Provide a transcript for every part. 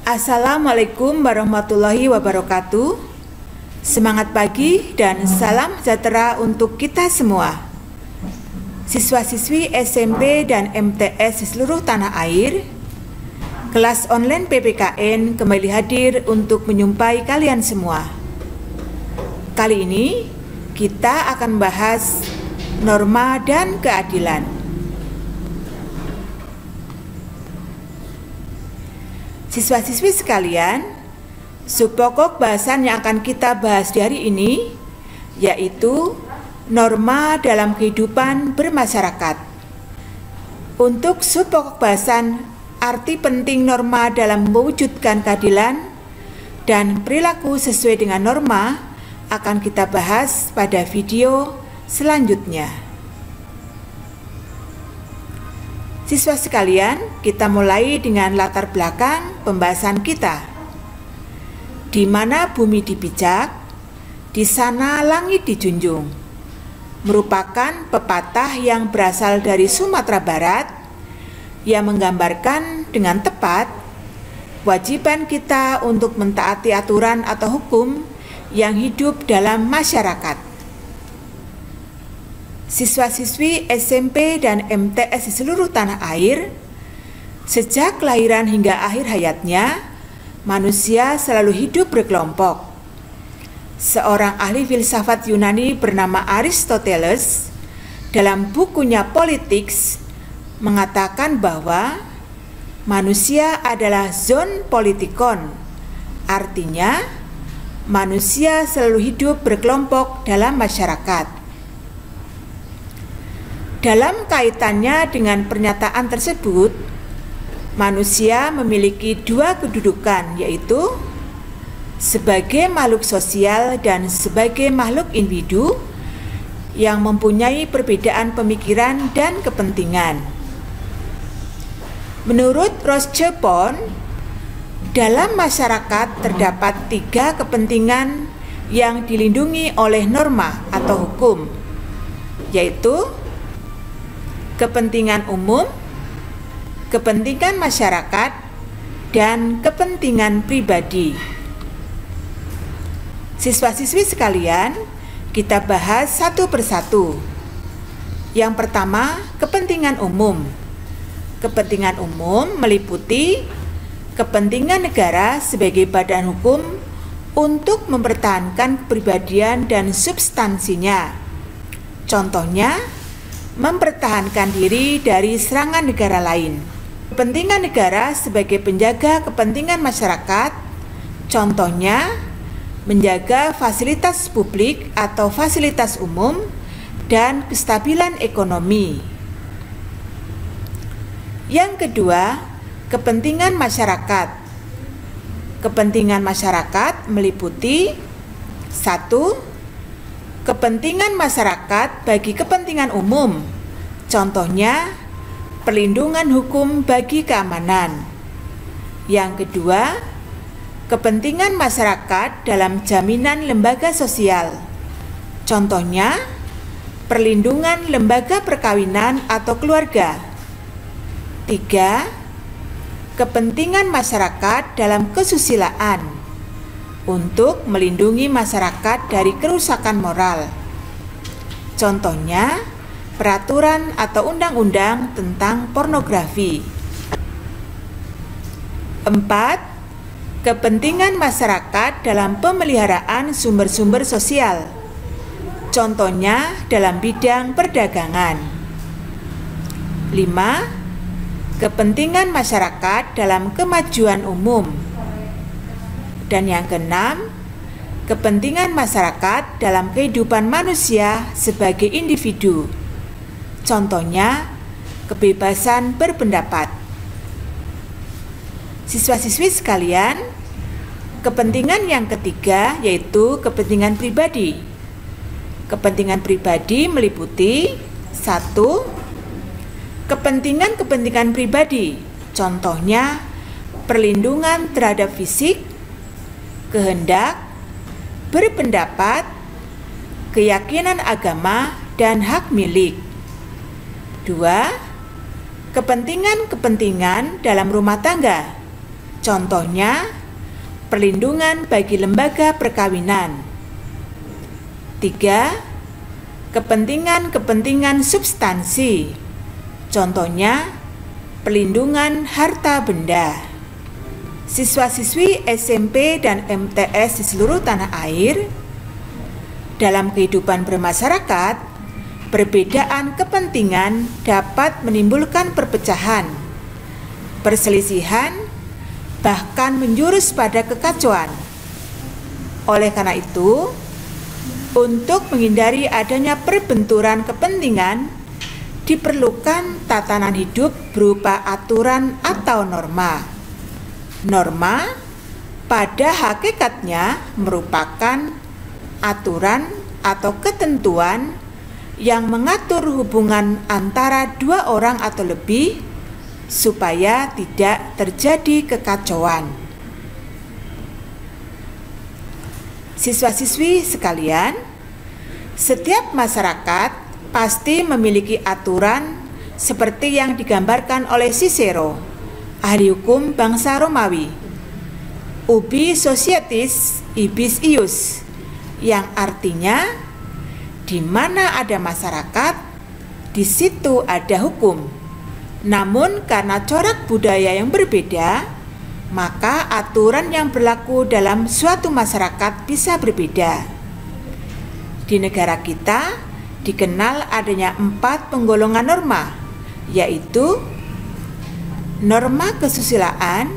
Assalamualaikum warahmatullahi wabarakatuh. Semangat pagi dan salam sejahtera untuk kita semua. Siswa-siswi SMP dan MTS di seluruh tanah air, kelas online PPKN kembali hadir untuk menyumpai kalian semua. Kali ini kita akan bahas norma dan keadilan. Siswa-siswi sekalian, subpokok bahasan yang akan kita bahas di hari ini yaitu norma dalam kehidupan bermasyarakat. Untuk subpokok bahasan arti penting norma dalam mewujudkan keadilan dan perilaku sesuai dengan norma akan kita bahas pada video selanjutnya. Siswa sekalian, kita mulai dengan latar belakang pembahasan kita. Di mana bumi dipijak, di sana langit dijunjung. Merupakan pepatah yang berasal dari Sumatera Barat yang menggambarkan dengan tepat kewajiban kita untuk mentaati aturan atau hukum yang hidup dalam masyarakat. Siswa-siswi SMP dan MTS di seluruh tanah air, sejak kelahiran hingga akhir hayatnya, manusia selalu hidup berkelompok. Seorang ahli filsafat Yunani bernama Aristoteles dalam bukunya Politics mengatakan bahwa manusia adalah zoon politikon, artinya manusia selalu hidup berkelompok dalam masyarakat. Dalam kaitannya dengan pernyataan tersebut, manusia memiliki dua kedudukan, yaitu sebagai makhluk sosial dan sebagai makhluk individu yang mempunyai perbedaan pemikiran dan kepentingan. Menurut Roger Bond, dalam masyarakat terdapat tiga kepentingan yang dilindungi oleh norma atau hukum, yaitu kepentingan umum, kepentingan masyarakat, dan kepentingan pribadi. Siswa-siswi sekalian, kita bahas satu persatu. Yang pertama, kepentingan umum. Kepentingan umum meliputi kepentingan negara sebagai badan hukum untuk mempertahankan kepribadian dan substansinya. Contohnya, mempertahankan diri dari serangan negara lain. Kepentingan negara sebagai penjaga kepentingan masyarakat, contohnya menjaga fasilitas publik atau fasilitas umum dan kestabilan ekonomi. Yang kedua, kepentingan masyarakat. Kepentingan masyarakat meliputi 1. Kepentingan masyarakat bagi kepentingan umum, contohnya perlindungan hukum bagi keamanan. Yang kedua, kepentingan masyarakat dalam jaminan lembaga sosial, contohnya perlindungan lembaga perkawinan atau keluarga. 3. Kepentingan masyarakat dalam kesusilaan, untuk melindungi masyarakat dari kerusakan moral. Contohnya, peraturan atau undang-undang tentang pornografi. 4. Kepentingan masyarakat dalam pemeliharaan sumber-sumber sosial. Contohnya dalam bidang perdagangan. 5. Kepentingan masyarakat dalam kemajuan umum. Dan yang keenam, kepentingan masyarakat dalam kehidupan manusia sebagai individu. Contohnya, kebebasan berpendapat. Siswa-siswi sekalian, kepentingan yang ketiga yaitu kepentingan pribadi. Kepentingan pribadi meliputi 1. Kepentingan pribadi, contohnya perlindungan terhadap fisik, kehendak, berpendapat, keyakinan agama, dan hak milik. 2. Kepentingan dalam rumah tangga, Contohnya, perlindungan bagi lembaga perkawinan. 3. Kepentingan-kepentingan substansi. Contohnya, perlindungan harta benda. Siswa-siswi SMP dan MTS di seluruh tanah air, dalam kehidupan bermasyarakat, perbedaan kepentingan dapat menimbulkan perpecahan, perselisihan, bahkan menjurus pada kekacauan. Oleh karena itu, untuk menghindari adanya perbenturan kepentingan, diperlukan tatanan hidup berupa aturan atau norma. Norma pada hakikatnya merupakan aturan atau ketentuan yang mengatur hubungan antara dua orang atau lebih supaya tidak terjadi kekacauan. Siswa-siswi sekalian, setiap masyarakat pasti memiliki aturan seperti yang digambarkan oleh Cicero, ahli hukum bangsa Romawi. Ubi societis ibis ius, yang artinya di mana ada masyarakat, di situ ada hukum. Namun karena corak budaya yang berbeda, maka aturan yang berlaku dalam suatu masyarakat bisa berbeda. Di negara kita dikenal adanya 4 penggolongan norma, yaitu norma kesusilaan,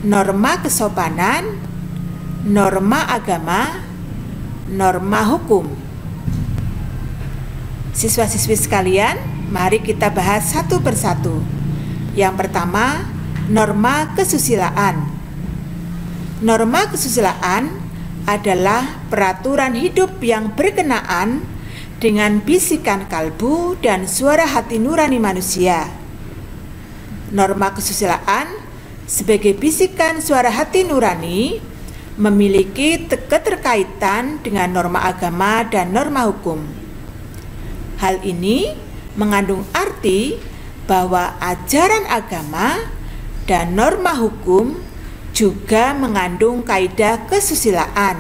norma kesopanan, norma agama, norma hukum. Siswa-siswi sekalian, mari kita bahas satu persatu. Yang pertama, norma kesusilaan. Norma kesusilaan adalah peraturan hidup yang berkenaan dengan bisikan kalbu dan suara hati nurani manusia. Norma kesusilaan sebagai bisikan suara hati nurani memiliki keterkaitan dengan norma agama dan norma hukum. Hal ini mengandung arti bahwa ajaran agama dan norma hukum juga mengandung kaidah kesusilaan,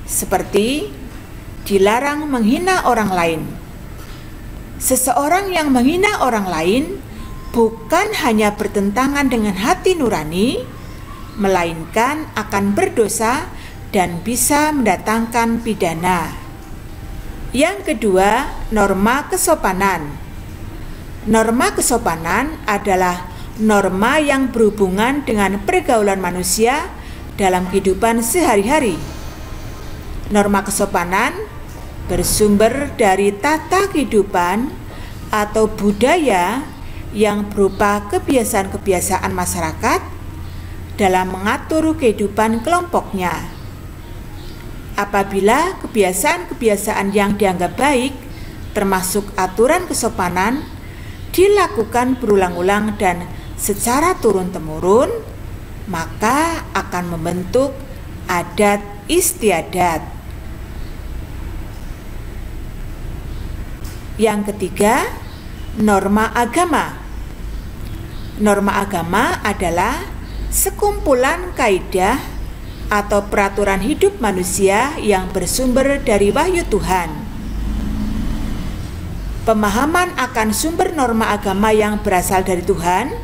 seperti dilarang menghina orang lain. Seseorang yang menghina orang lain bukan hanya bertentangan dengan hati nurani, melainkan akan berdosa dan bisa mendatangkan pidana. Yang kedua, norma kesopanan. Norma kesopanan adalah norma yang berhubungan dengan pergaulan manusia dalam kehidupan sehari-hari. Norma kesopanan bersumber dari tata kehidupan atau budaya yang berupa kebiasaan-kebiasaan masyarakat dalam mengatur kehidupan kelompoknya. Apabila kebiasaan-kebiasaan yang dianggap baik, termasuk aturan kesopanan, dilakukan berulang-ulang dan secara turun-temurun, maka akan membentuk adat istiadat. Yang ketiga, norma agama. Norma agama adalah sekumpulan kaidah atau peraturan hidup manusia yang bersumber dari wahyu Tuhan. Pemahaman akan sumber norma agama yang berasal dari Tuhan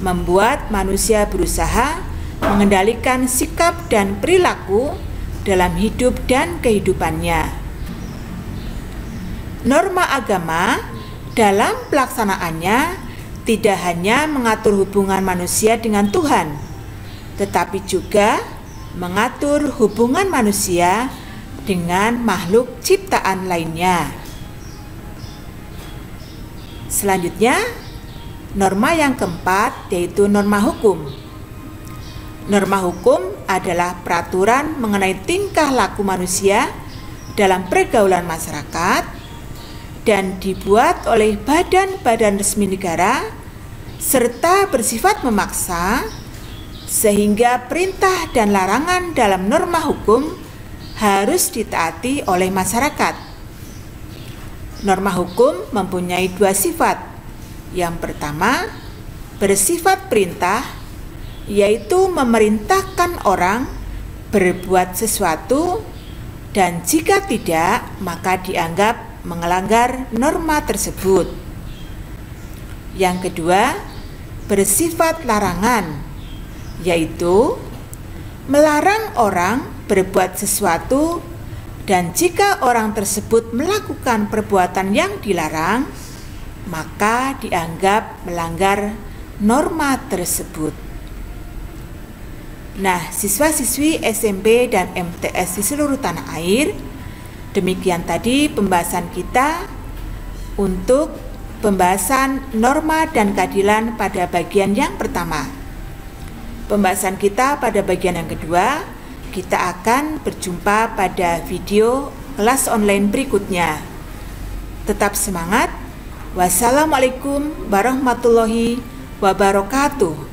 membuat manusia berusaha mengendalikan sikap dan perilaku dalam hidup dan kehidupannya. Norma agama dalam pelaksanaannya tidak hanya mengatur hubungan manusia dengan Tuhan, tetapi juga mengatur hubungan manusia dengan makhluk ciptaan lainnya. Selanjutnya, norma yang keempat yaitu norma hukum. Norma hukum adalah peraturan mengenai tingkah laku manusia dalam pergaulan masyarakat dan dibuat oleh badan-badan resmi negara serta bersifat memaksa, sehingga perintah dan larangan dalam norma hukum harus ditaati oleh masyarakat. Norma hukum mempunyai 2 sifat. Yang pertama, bersifat perintah, yaitu memerintahkan orang berbuat sesuatu dan jika tidak, maka dianggap melanggar norma tersebut. Yang kedua, bersifat larangan, yaitu melarang orang berbuat sesuatu dan jika orang tersebut melakukan perbuatan yang dilarang, maka dianggap melanggar norma tersebut. Nah, siswa-siswi SMP dan MTS di seluruh tanah air, demikian tadi pembahasan kita untuk pembahasan norma dan keadilan pada bagian yang pertama. Pembahasan kita pada bagian yang kedua, kita akan berjumpa pada video kelas online berikutnya. Tetap semangat. Wassalamualaikum warahmatullahi wabarakatuh.